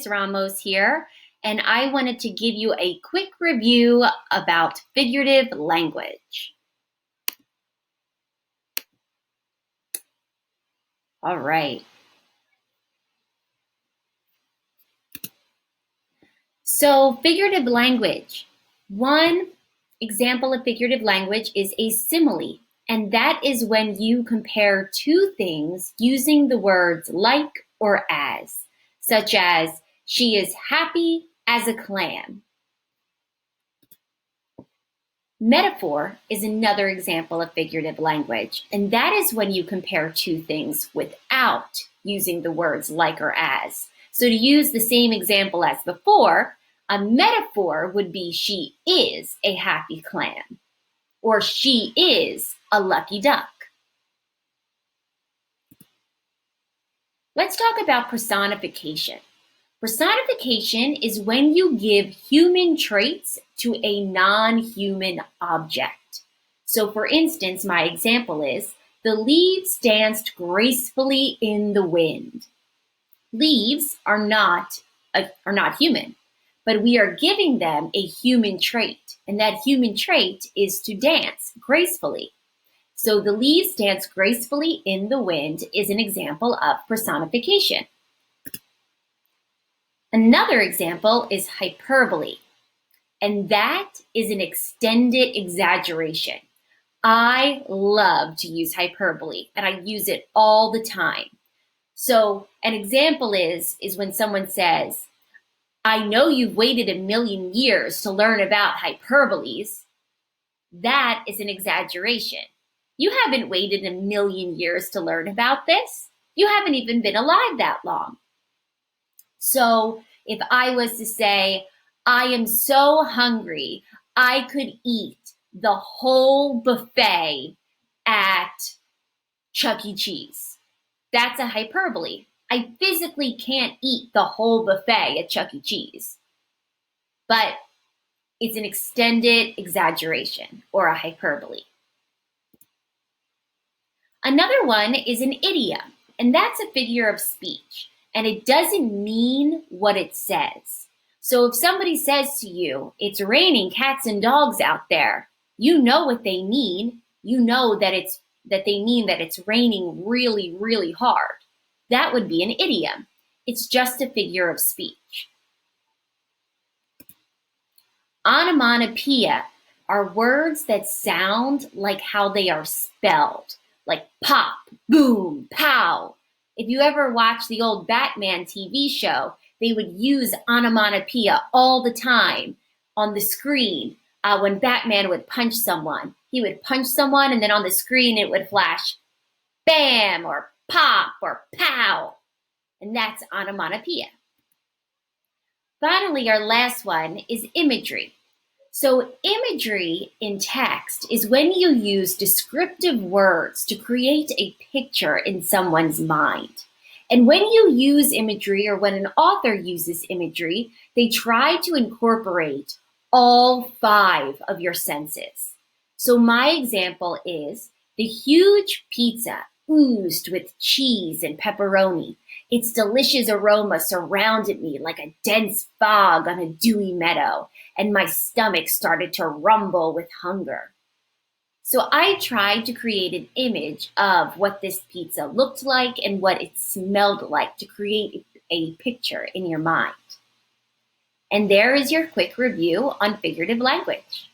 Miss Ramos here, and I wanted to give you a quick review about figurative language. All right. So figurative language. One example of figurative language is a simile, and that is when you compare two things using the words like or as, such as she is happy as a clam. Metaphor is another example of figurative language, and that is when you compare two things without using the words like or as. So to use the same example as before, a metaphor would be she is a happy clam, or she is a lucky duck. Let's talk about personification. Personification is when you give human traits to a non-human object. So for instance, my example is, the leaves danced gracefully in the wind. Leaves are not human, but we are giving them a human trait, and that human trait is to dance gracefully. So the leaves dance gracefully in the wind is an example of personification. Another example is hyperbole, and that is an extended exaggeration. I love to use hyperbole, and I use it all the time. So an example is when someone says, I know you've waited 1,000,000 years to learn about hyperboles. That is an exaggeration. You haven't waited 1,000,000 years to learn about this. You haven't even been alive that long. So if I was to say, I am so hungry, I could eat the whole buffet at Chuck E. Cheese. That's a hyperbole. I physically can't eat the whole buffet at Chuck E. Cheese, but it's an extended exaggeration or a hyperbole. Another one is an idiom, and that's a figure of speech, and it doesn't mean what it says. So if somebody says to you, it's raining cats and dogs out there, you know what they mean. You know that they mean that it's raining really, really hard. That would be an idiom. It's just a figure of speech. Onomatopoeia are words that sound like how they are spelled, like pop, boom, pow. If you ever watch the old Batman TV show, they would use onomatopoeia all the time on the screen when Batman would punch someone. He would punch someone, and then on the screen it would flash bam or pop or pow, and that's onomatopoeia. Finally, our last one is imagery. So imagery in text is when you use descriptive words to create a picture in someone's mind. And when you use imagery, or when an author uses imagery, they try to incorporate all 5 of your senses. So my example is the huge pizza oozed with cheese and pepperoni. Its delicious aroma surrounded me like a dense fog on a dewy meadow, and my stomach started to rumble with hunger. So I tried to create an image of what this pizza looked like and what it smelled like to create a picture in your mind. And there is your quick review on figurative language.